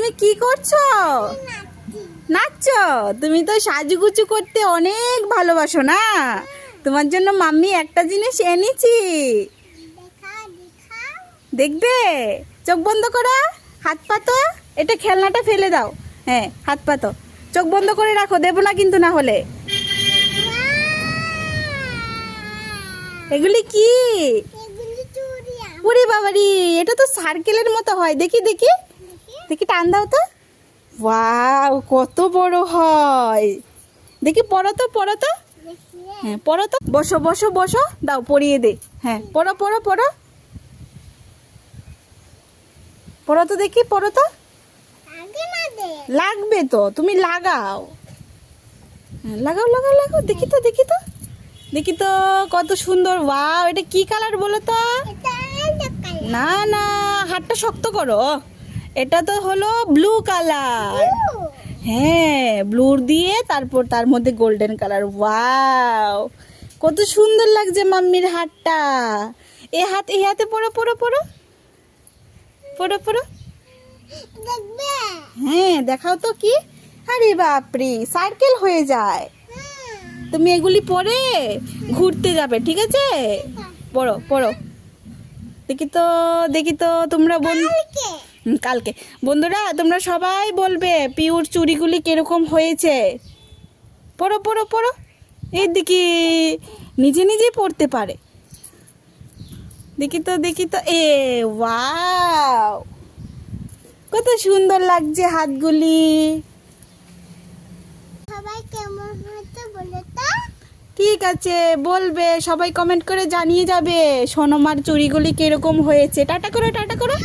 তুমি কি করছো? নাচছো? তুমি তো সাজুগুজু করতে অনেক ভালোবাসো না? তোমার জন্য মাম্মি একটা জিনিস এনেছি, দেখবে? চোখ বন্ধ করো, হাত পাতো। এটা খেলনাটা ফেলে দাও। হ্যাঁ, হাত পাতো, চোখ বন্ধ করে রাখো, দেবো না কিন্তু না হলে। এগুলি কি? ওরে বাবারি, এটা তো সার্কেলের মতো হয়। দেখি দেখি দেখি, টান দাও তো। ওয়াও, কত বড় হয়! দেখি, পড়ো তো, পড়ো তো। হ্যাঁ, পড়ো তো। বসো বসো বসো, দাও পড়িয়ে দে। হ্যাঁ, পড়ো পড়ো পড়ো, পড়ো তো দেখি, পড়ো তো। লাগবে তো, তুমি লাগাও। হ্যাঁ, লাগাও লাগাও লাগাও, দেখি তো দেখি তো দেখি তো, কত সুন্দর। ওয়াও, এটা কি কালার বলো তো? না না, হাতটা শক্ত করো। এটা তো হলো ব্লু কালার। হ্যাঁ, ব্লু দিয়ে তারপর তার মধ্যে গোল্ডেন কালার। ওয়াও, কত সুন্দর লাগছে মাম্মির হাতটা। এই হাতে পড়ো পড়ো পড়ো পড়ো পড়ো। হ্যাঁ, দেখাও তো কি। আরে বাপরে, সার্কেল হয়ে যায়। তুমি এগুলি পরে ঘুরতে যাবে, ঠিক আছে? পড়ো পড়ো, দেখি তো দেখি তো। তোমরা কালকে বন্ধুরা, তোমরা সবাই বলবে পিউর চুড়িগুলি কিরকম হয়েছে। পড়ো পড়ো পড়ো। এই দেখি, নিজে নিজেই পড়তে পারে। দেখি তো দেখি তো। ওয়াও, কত সুন্দর লাগছে হাতগুলি। সবাই কেমন হয়েছে বলো তো? ঠিক আছে, বলবে, সবাই কমেন্ট করে জানিয়ে যাবে সোনমার চুড়িগুলি কিরকম হয়েছে। টাটা করো, টাটা করো।